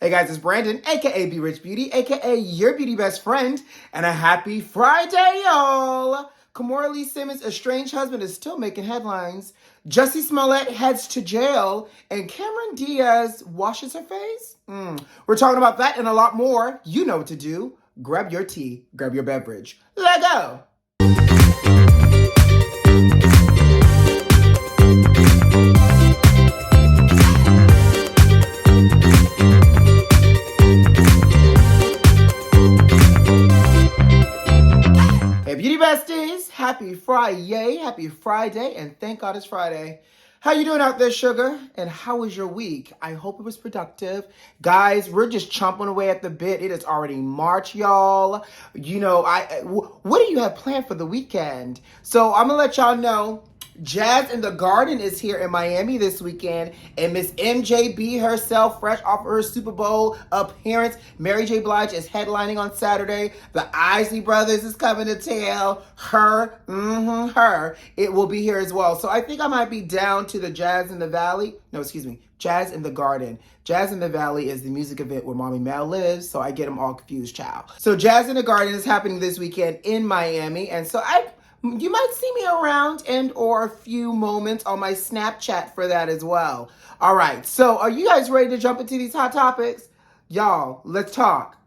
Hey guys, it's Brandon, aka B.Rich Beauty, aka your beauty best friend, and a happy Friday, y'all! Kimora Lee Simmons' estranged husband is still making headlines. JUSSIE SMOLLETT heads to jail, and Cameron Diaz washes her face? We're talking about that and a lot more. You know what to do. Grab your tea, grab your beverage. Let go! Hey Beauty Besties, happy Friday, and thank God it's Friday. How you doing out there, sugar? And how was your week? I hope it was productive. Guys, we're just chomping away at the bit. It is already March, y'all. You know, what do you have planned for the weekend? So I'm gonna let y'all know, Jazz in the Garden is here in Miami this weekend, and Miss MJB herself, fresh off her Super Bowl appearance, Mary J. Blige is headlining on Saturday. The Isley Brothers is coming to town. Her. It will be here as well. So I think I might be down to the Jazz in the Valley. No, excuse me. Jazz in the Garden. Jazz in the Valley is the music event where Mommy Mel lives, so I get them all confused, child. So Jazz in the Garden is happening this weekend in Miami, and so you might see me around and or a few moments on my Snapchat for that as well. All right, so are you guys ready to jump into these hot topics? Y'all, let's talk.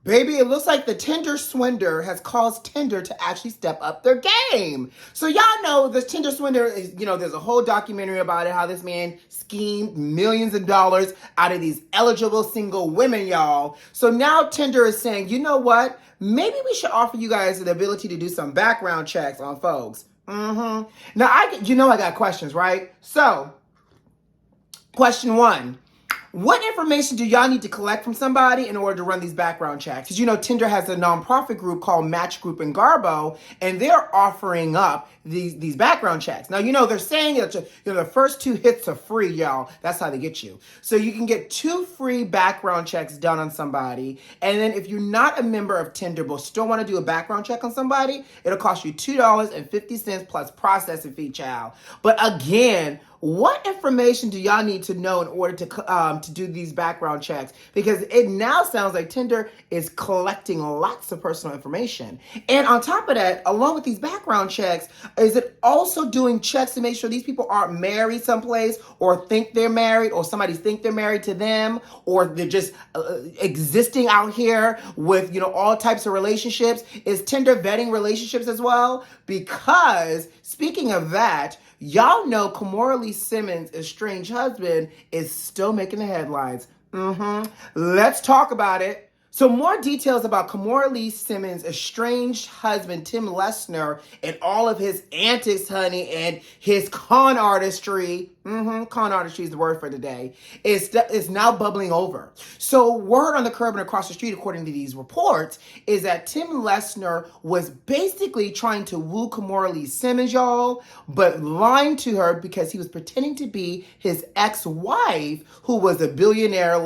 Baby, it looks like the Tinder swindler has caused Tinder to actually step up their game. So y'all know this Tinder swindler is, there's a whole documentary about it, how this man schemed millions of dollars out of these eligible single women, y'all. So now Tinder is saying, you know what? Maybe we should offer you guys the ability to do some background checks on folks. Now, I got questions, right? So, question one. What information do y'all need to collect from somebody in order to run these background checks? Because Tinder has a nonprofit group called Match Group and Garbo, and they're offering up these background checks. Now, they're saying that the first 2 hits are free, y'all. That's how they get you. So you can get 2 free background checks done on somebody, and then if you're not a member of Tinder but still want to do a background check on somebody, it'll cost you $2.50 plus processing fee, child. But again, what information do y'all need to know in order to do these background checks? Because it now sounds like Tinder is collecting lots of personal information. And on top of that, along with these background checks, is it also doing checks to make sure these people aren't married someplace or think they're married or somebody think they're married to them or they're just existing out here with, all types of relationships? Is Tinder vetting relationships as well? Because speaking of that, y'all know Kimora Lee Simmons' estranged husband is still making the headlines. Let's talk about it. So more details about Kimora Lee Simmons' estranged husband, Tim Lesnar, and all of his antics, honey, and his con artistry. Con artistry is the word for today. Is now bubbling over. So word on the curb and across the street, according to these reports, is that Tim Lesnar was basically trying to woo Kimora Lee Simmons, y'all, but lying to her because he was pretending to be his ex-wife, who was a billionaire,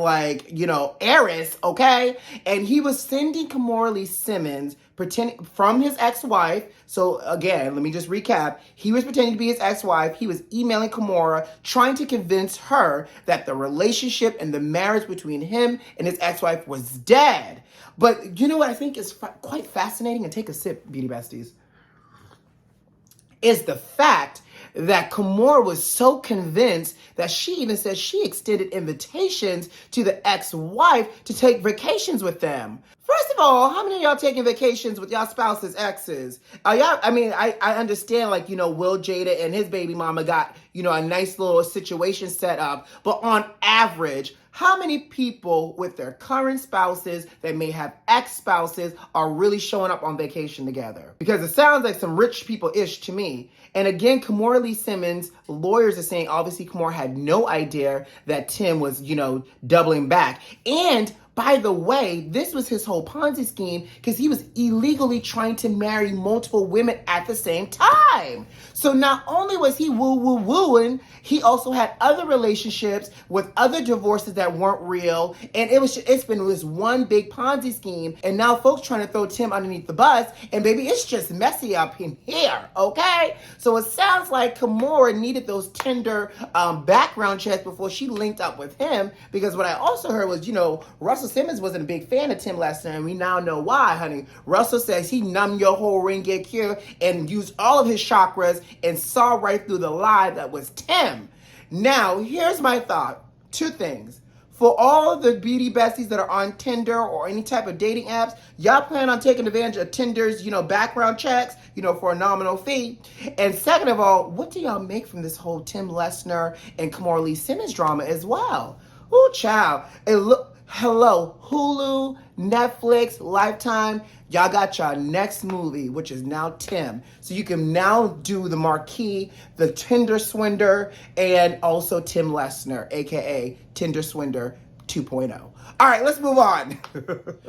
heiress, okay? And he was sending Kimora Lee Simmons pretending from his ex-wife. So again, let me just recap. He was pretending to be his ex-wife. He was emailing Kimora, trying to convince her that the relationship and the marriage between him and his ex-wife was dead. But you know what I think is quite fascinating? And take a sip, Beauty Besties. Is the fact that Kimora was so convinced that she even said she extended invitations to the ex-wife to take vacations with them. First of all, how many of y'all taking vacations with y'all spouse's exes? I understand, Will Jada and his baby mama got, a nice little situation set up. But on average, how many people with their current spouses that may have ex-spouses are really showing up on vacation together? Because it sounds like some rich people-ish to me. And again, Kimora Lee Simmons' lawyers are saying obviously Kimora had no idea that Tim was, doubling back. And By the way, this was his whole Ponzi scheme because he was illegally trying to marry multiple women at the same time. So not only was he wooing, he also had other relationships with other divorces that weren't real. And it's been this one big Ponzi scheme. And now folks trying to throw Tim underneath the bus. And baby, it's just messy up in here, okay? So it sounds like Kimora needed those Tinder background checks before she linked up with him. Because what I also heard was, Russell Simmons wasn't a big fan of Tim last time. We now know why, honey. Russell says he numbed your whole ring, get cured, and used all of his chakras and saw right through the lie that was Tim. Now, here's my thought. Two things. For all of the beauty besties that are on Tinder or any type of dating apps, y'all plan on taking advantage of Tinder's, background checks, for a nominal fee. And second of all, what do y'all make from this whole Tim Lesnar and Kimora Lee Simmons drama as well? Ooh, child. Hello, Hulu, Netflix, Lifetime. Y'all got y'all next movie, which is now Tim. So you can now do the marquee, the Tinder Swindler, and also Tim Lesnar, aka Tinder Swindler 2.0. All right, let's move on.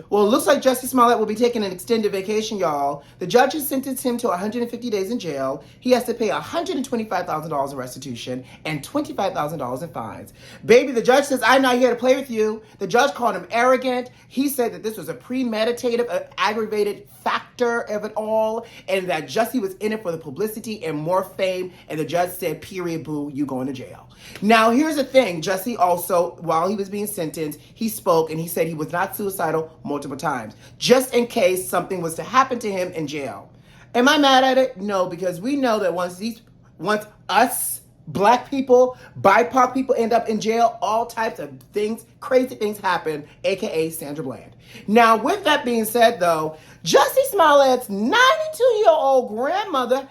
Well, it looks like JUSSIE SMOLLETT will be taking an extended vacation, y'all. The judge has sentenced him to 150 days in jail. He has to pay $125,000 in restitution and $25,000 in fines. Baby, the judge says, I'm not here to play with you. The judge called him arrogant. He said that this was a premeditated, aggravated factor of it all, and that JUSSIE was in it for the publicity and more fame, and the judge said, period, boo, you going to jail. Now, here's the thing. JUSSIE also, while he was being sentenced, he spoke and he said he was not suicidal multiple times, just in case something was to happen to him in jail. Am I mad at it? No, because we know that once us Black people, BIPOC people end up in jail, all types of things, crazy things happen, aka Sandra Bland. Now, with that being said, though, JUSSIE SMOLLETT's 92-year-old grandmother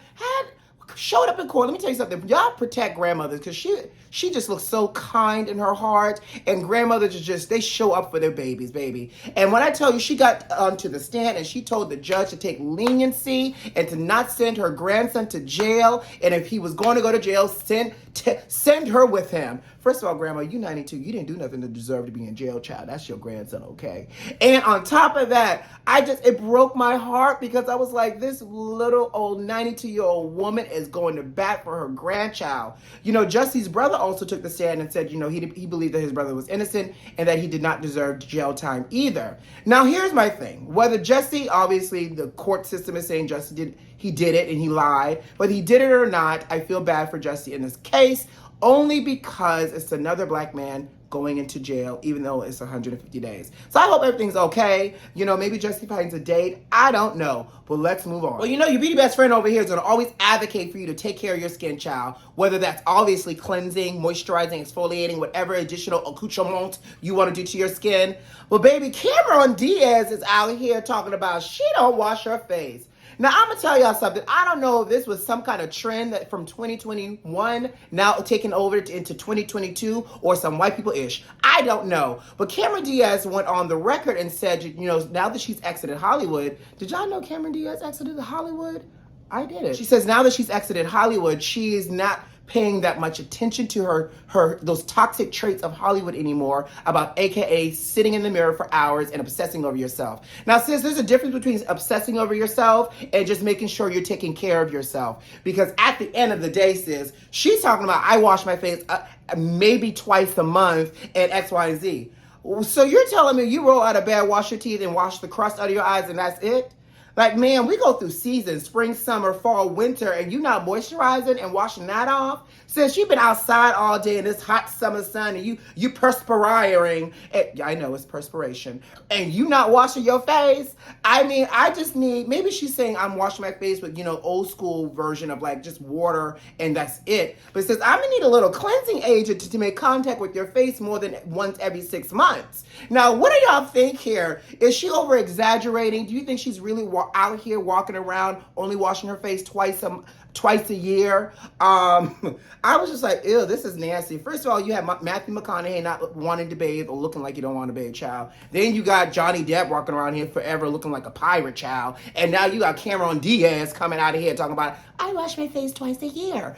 showed up in court. Let me tell you something. Y'all protect grandmothers because she just looks so kind in her heart. And grandmothers they show up for their babies, baby. And when I tell you, she got onto the stand and she told the judge to take leniency and to not send her grandson to jail. And if he was going to go to jail, send her with him. First of all, Grandma, you 92. You didn't do nothing to deserve to be in jail, child. That's your grandson, okay? And on top of that, it broke my heart because I was like, this little old 92-year-old woman is going to bat for her grandchild. JUSSIE's brother also took the stand and said, he believed that his brother was innocent and that he did not deserve jail time either. Now, here's my thing. Whether JUSSIE, obviously, the court system is saying JUSSIE did it and he lied. Whether he did it or not, I feel bad for JUSSIE in this case, only because it's another Black man going into jail, even though it's 150 days. So I hope everything's okay. Maybe JUSSIE finds a date. I don't know. But let's move on. Well, your beauty best friend over here is going to always advocate for you to take care of your skin, child. Whether that's obviously cleansing, moisturizing, exfoliating, whatever additional accoutrement you want to do to your skin. Well, baby, Diaz is out here talking about she don't wash her face. Now, I'm going to tell y'all something. I don't know if this was some kind of trend that from 2021 now taking over into 2022 or some white people-ish. I don't know. But Diaz went on the record and said, now that she's exited Hollywood, did y'all know Diaz exited Hollywood? I did it. She says now that she's exited Hollywood, she is not paying that much attention to her those toxic traits of Hollywood anymore, about aka sitting in the mirror for hours and obsessing over yourself. Now, sis, there's a difference between obsessing over yourself and just making sure you're taking care of yourself. Because at the end of the day, sis, she's talking about I wash my face maybe twice a month and X, Y, and Z. So you're telling me you roll out of bed, wash your teeth, and wash the crust out of your eyes, and that's it? Like, man, we go through seasons, spring, summer, fall, winter, and you not moisturizing and washing that off? Since you've been outside all day in this hot summer sun and you perspiring, I know it's perspiration, and you not washing your face? I mean, I just need, maybe she's saying I'm washing my face with, old school version of like just water and that's it. But it says, I'm gonna need a little cleansing agent to make contact with your face more than once every 6 months. Now, what do y'all think here? Is she over exaggerating? Do you think she's really out here walking around only washing her face twice a year? I was just like, ew, this is nasty. First of all, you have Matthew McConaughey not wanting to bathe or looking like you don't want to bathe, child. Then you got Johnny Depp walking around here forever looking like a pirate, child. And now you got Diaz coming out of here talking about, I wash my face twice a year.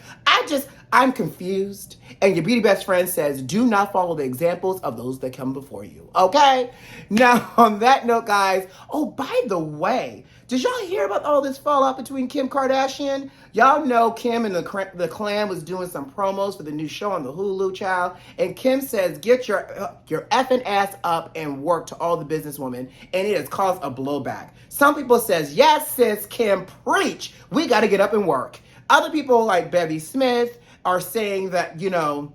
I'm confused. And your beauty best friend says, do not follow the examples of those that come before you. Okay? Now, on that note, guys, oh, by the way, did y'all hear about all this fallout between Kim Kardashian? Y'all know Kim and the clan was doing some promos for the new show on the Hulu, child. And Kim says, get your effing ass up and work to all the businesswomen. And it has caused a blowback. Some people says, yes, sis, Kim, preach. We got to get up and work. Other people like Bevy Smith are saying that, you know,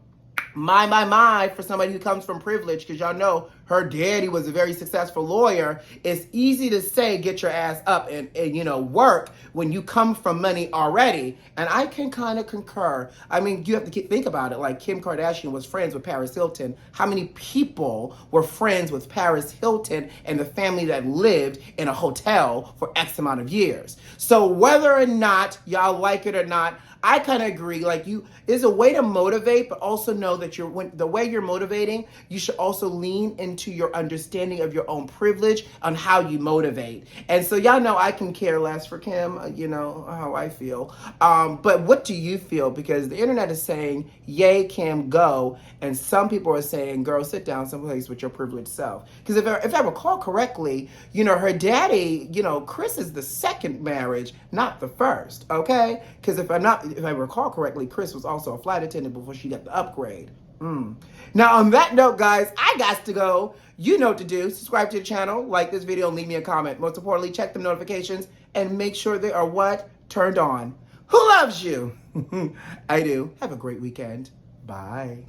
my, for somebody who comes from privilege, because y'all know her daddy was a very successful lawyer. It's easy to say, get your ass up and you know, work when you come from money already. And I can kind of concur. I mean, you have to think about it. Like Kim Kardashian was friends with Paris Hilton. How many people were friends with Paris Hilton and the family that lived in a hotel for X amount of years? So whether or not y'all like it or not, I kind of agree. Like, is a way to motivate, but also know that the way you're motivating, you should also lean into your understanding of your own privilege on how you motivate. And so y'all know I can care less for Kim, you know, how I feel. But what do you feel? Because the internet is saying, yay, Kim, go. And some people are saying, girl, sit down someplace with your privileged self. Because if I recall correctly, you know, her daddy, you know, Chris is the second marriage, not the first, okay? Because if I recall correctly, Chris was also a flight attendant before she got the upgrade. Now, on that note, guys, I got to go. You know what to do. Subscribe to the channel, like this video, and leave me a comment. Most importantly, check the notifications and make sure they are what? Turned on. Who loves you? I do. Have a great weekend. Bye.